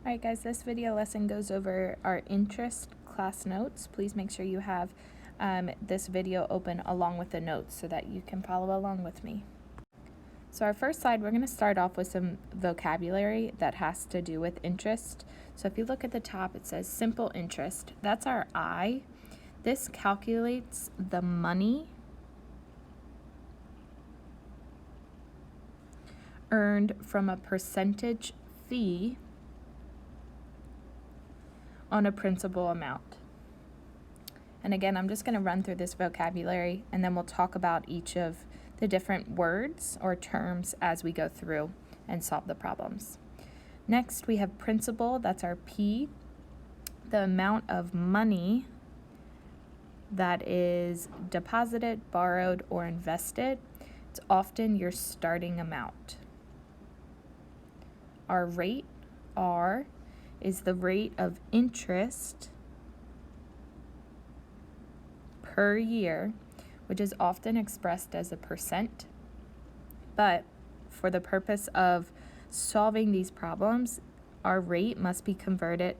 Alright guys, this video lesson goes over our interest class notes. Please make sure you have this video open along with the notes so that you can follow along with me. So our first slide, we're going to start off with some vocabulary that has to do with interest. So if you look at the top, it says simple interest. That's our I. This calculates the money earned from a percentage fee on a principal amount. And again, I'm just going to run through this vocabulary and then we'll talk about each of the different words or terms as we go through and solve the problems. Next, we have principal, that's our P. The amount of money that is deposited, borrowed, or invested. It's often your starting amount. Our rate, R, is the rate of interest per year, which is often expressed as a percent. But for the purpose of solving these problems, our rate must be converted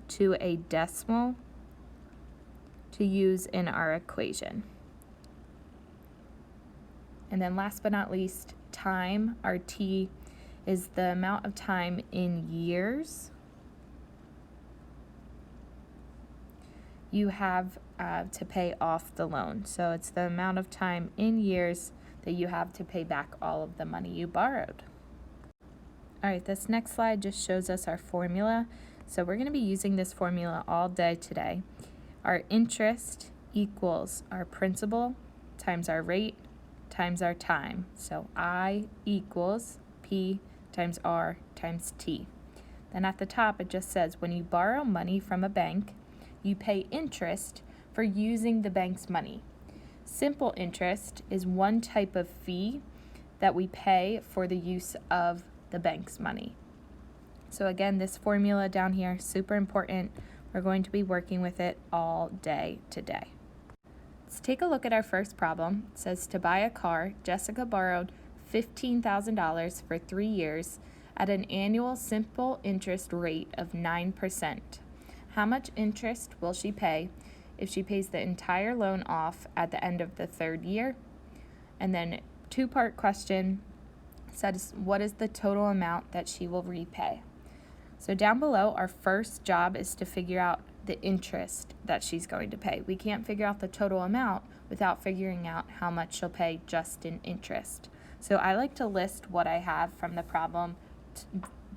to a decimal to use in our equation. And then last but not least, time, our T, is the amount of time in years you have to pay off the loan. So it's the amount of time in years that you have to pay back all of the money you borrowed. All right, this next slide just shows us our formula. So we're going to be using this formula all day today. Our interest equals our principal times our rate times our time. So I equals P times R times T. Then at the top it just says when you borrow money from a bank, you pay interest for using the bank's money. Simple interest is one type of fee that we pay for the use of the bank's money. So again, this formula down here, super important. We're going to be working with it all day today. Let's take a look at our first problem. It says to buy a car, Jessica borrowed $15,000 for 3 years at an annual simple interest rate of 9%. How much interest will she pay if she pays the entire loan off at the end of the 3rd year? And then two-part question says what is the total amount that she will repay? So down below, our first job is to figure out the interest that she's going to pay. We can't figure out the total amount without figuring out how much she'll pay just in interest. So I like to list what I have from the problem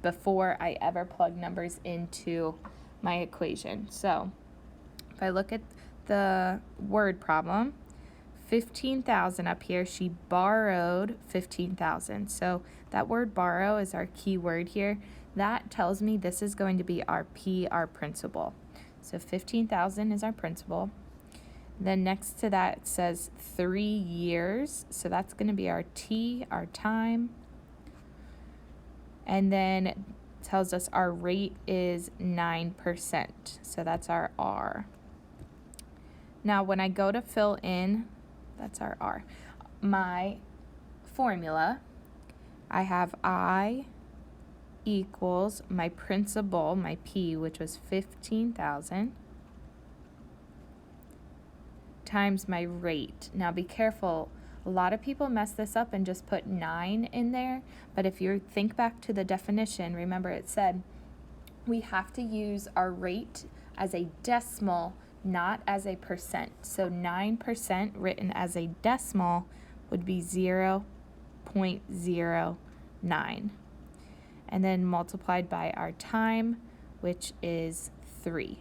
before I ever plug numbers into my equation. So if I look at the word problem, 15,000 up here, she borrowed 15,000. So that word borrow is our key word here. That tells me this is going to be our P, our principal. So 15,000 is our principal. Then next to that it says 3 years. So that's going to be our T, our time. And then it tells us our rate is 9%. So that's our R. Now when I go to fill in, that's our R, my formula, I have I equals my principal, my P, which was 15,000, times my rate. Now be careful, a lot of people mess this up and just put 9 in there, but if you think back to the definition, remember it said we have to use our rate as a decimal, not as a percent. So 9% written as a decimal would be 0.09. And then multiplied by our time, which is 3.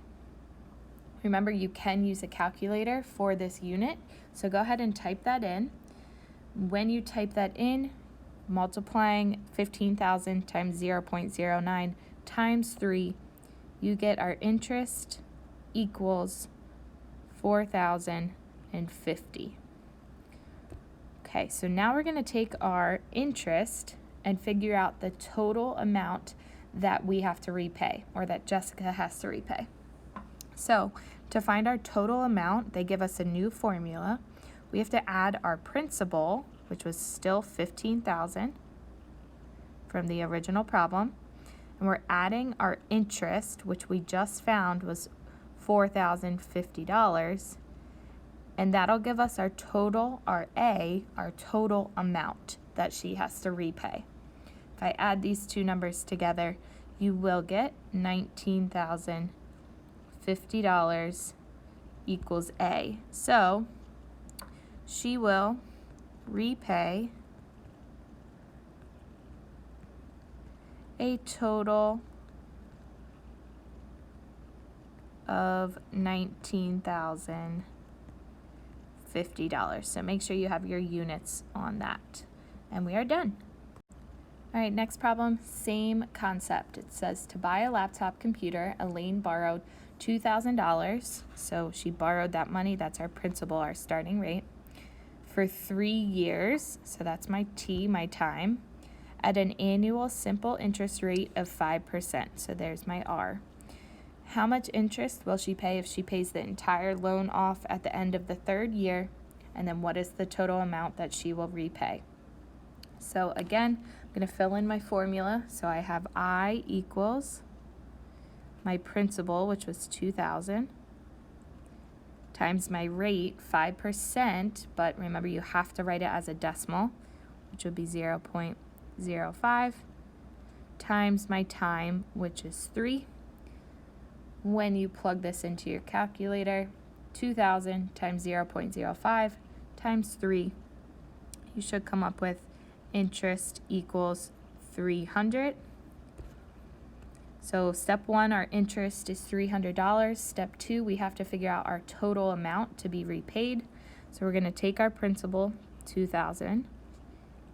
Remember, you can use a calculator for this unit, so go ahead and type that in. When you type that in, multiplying 15,000 times 0.09 times 3, you get our interest equals 4,050. Okay, so now we're going to take our interest and figure out the total amount that we have to repay, or that Jessica has to repay. So to find our total amount, they give us a new formula. We have to add our principal, which was still 15,000 from the original problem, and we're adding our interest, which we just found was $4,050, and that'll give us our total, our total amount that she has to repay. If I add these two numbers together, you will get $19,050 equals A. So she will repay a total of $19,050. So make sure you have your units on that. And we are done. All right, next problem, same concept. It says to buy a laptop computer, Elaine borrowed $2,000. So she borrowed that money. That's our principal, our starting rate, for 3 years. So that's my T, my time, at an annual simple interest rate of 5%. So there's my R. How much interest will she pay if she pays the entire loan off at the end of the 3rd year? And then what is the total amount that she will repay? So again, I'm going to fill in my formula. So I have I equals my principal, which was $2,000, times my rate, 5%, but remember you have to write it as a decimal, which would be 0.05, times my time, which is 3. When you plug this into your calculator, 2,000 times 0.05 times 3, you should come up with interest equals 300. So step 1, our interest is $300. Step 2, we have to figure out our total amount to be repaid. So we're going to take our principal, 2,000,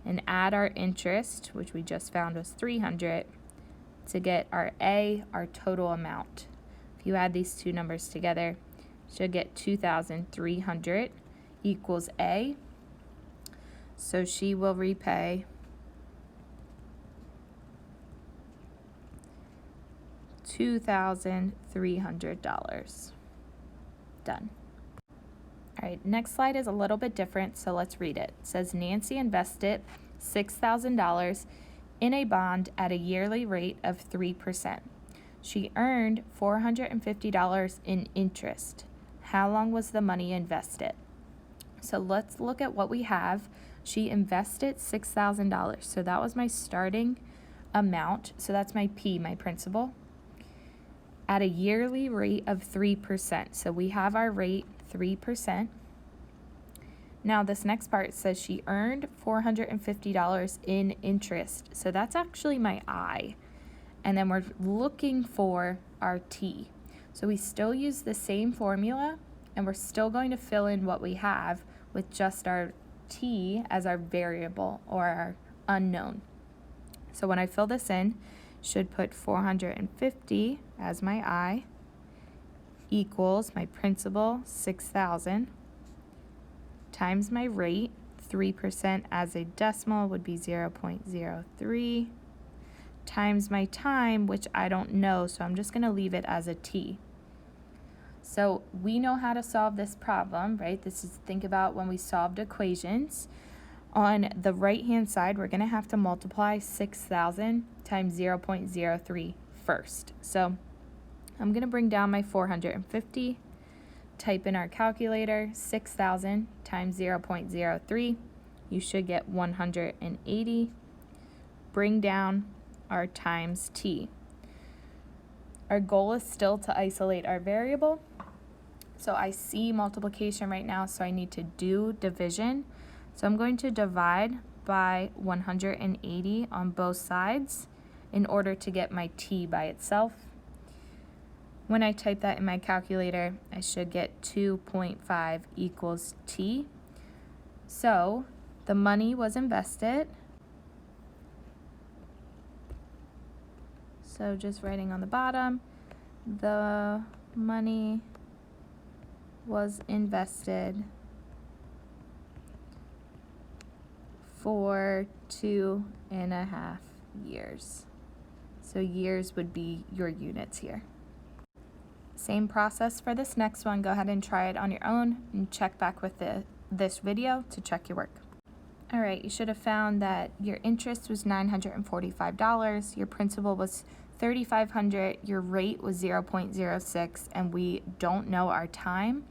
and add our interest, which we just found was 300, to get our A, our total amount. If you add these two numbers together, you should get 2,300 equals A. So she will repay $2,300. Done. All right, next slide is a little bit different, so let's read it. It says Nancy invested $6,000 in a bond at a yearly rate of 3%. She earned $450 in interest. How long was the money invested? So let's look at what we have. She invested $6,000. So that was my starting amount. So that's my P, my principal, at a yearly rate of 3%. So we have our rate, 3%. Now this next part says she earned $450 in interest. So that's actually my I. And then we're looking for our T. So we still use the same formula, and we're still going to fill in what we have with just our T as our variable or our unknown. So when I fill this in, should put 450 as my I equals my principal, 6,000, times my rate, 3% as a decimal would be 0.03, times my time, which I don't know, so I'm just going to leave it as a T. So we know how to solve this problem, right? This is, think about when we solved equations. On the right-hand side, we're going to have to multiply 6,000 times 0.03 first. So I'm going to bring down my 450, type in our calculator, 6,000 times 0.03. You should get 180. Bring down our times T. Our goal is still to isolate our variable. So I see multiplication right now, so I need to do division. So I'm going to divide by 180 on both sides in order to get my T by itself. When I type that in my calculator, I should get 2.5 equals T. So the money was invested. So just writing on the bottom, the money was invested for 2.5 years. So years would be your units here. Same process for this next one. Go ahead and try it on your own and check back with this video to check your work. All right, you should have found that your interest was $945, your principal was $3,500, your rate was 0.06, and we don't know our time.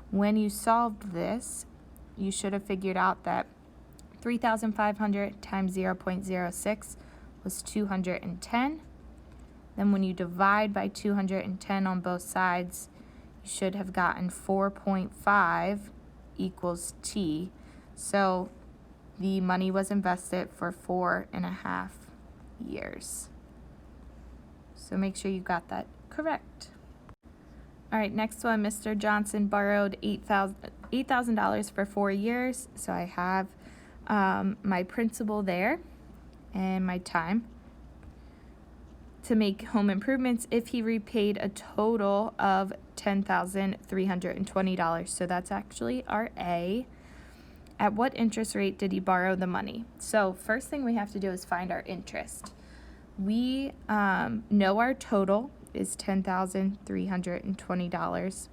When you solved this, you should have figured out that 3,500 times 0.06 was 210. Then when you divide by 210 on both sides, you should have gotten 4.5 equals T. So the money was invested for 4.5 years. So make sure you got that correct. All right, next one, Mr. Johnson borrowed $8,000 for 4 years. So I have my principal there and my time to make home improvements if he repaid a total of $10,320. So that's actually our A. At what interest rate did he borrow the money? So first thing we have to do is find our interest. We know our total is $10,320.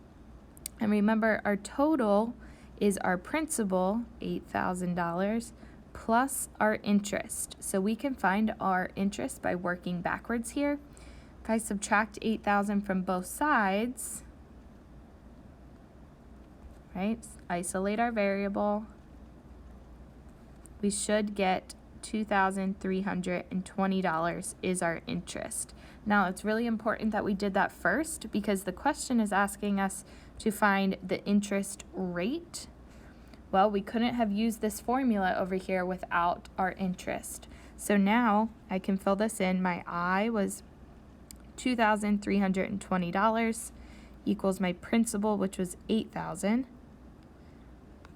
And remember, our total is our principal, $8,000, plus our interest. So we can find our interest by working backwards here. If I subtract 8,000 from both sides, right, isolate our variable, we should get $2,320 is our interest. Now, it's really important that we did that first because the question is asking us to find the interest rate. Well, we couldn't have used this formula over here without our interest. So now I can fill this in. My I was $2,320 equals my principal, which was $8,000,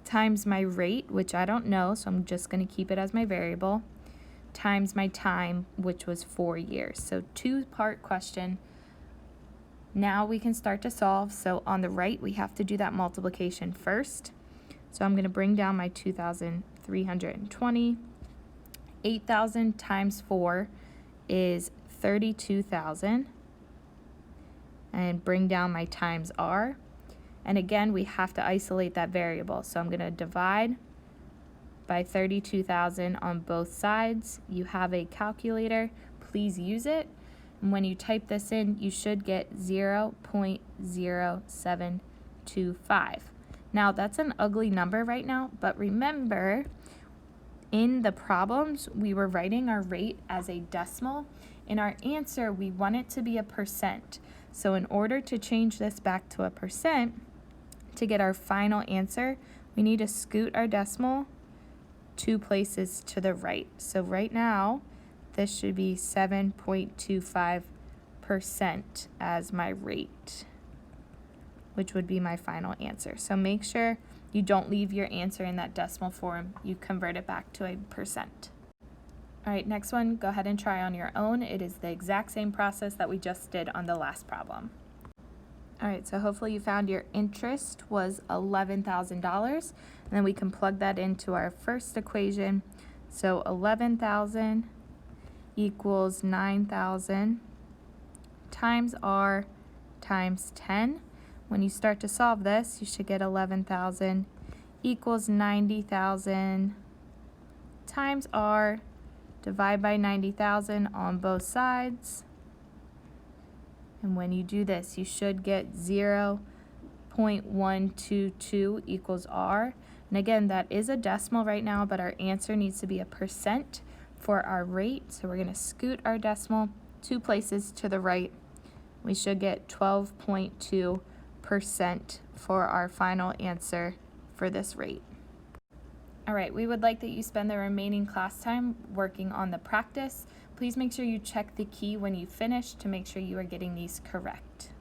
times my rate, which I don't know, so I'm just going to keep it as my variable, times my time, which was 4 years. So two-part question. Now we can start to solve. So on the right, we have to do that multiplication first. So I'm going to bring down my 2,320. 8,000 times 4 is 32,000. And bring down my times R. And again, we have to isolate that variable. So I'm going to divide by 32,000 on both sides. You have a calculator. Please use it. And when you type this in, you should get 0.0725. Now, that's an ugly number right now, but remember, in the problems, we were writing our rate as a decimal. In our answer, we want it to be a percent. So in order to change this back to a percent, to get our final answer, we need to scoot our decimal 2 places to the right. So right now, this should be 7.25% as my rate, which would be my final answer. So make sure you don't leave your answer in that decimal form. You convert it back to a percent. All right, next one, go ahead and try on your own. It is the exact same process that we just did on the last problem. All right, so hopefully you found your interest was $11,000. And then we can plug that into our first equation. So 11,000 equals 9,000 times R times 10. When you start to solve this, you should get 11,000 equals 90,000 times R. Divide by 90,000 on both sides. And when you do this, you should get 0.122 equals R. And again, that is a decimal right now, but our answer needs to be a percent for our rate. So we're going to scoot our decimal 2 places to the right. We should get 12.2% for our final answer for this rate. All right, we would like that you spend the remaining class time working on the practice. Please make sure you check the key when you finish to make sure you are getting these correct.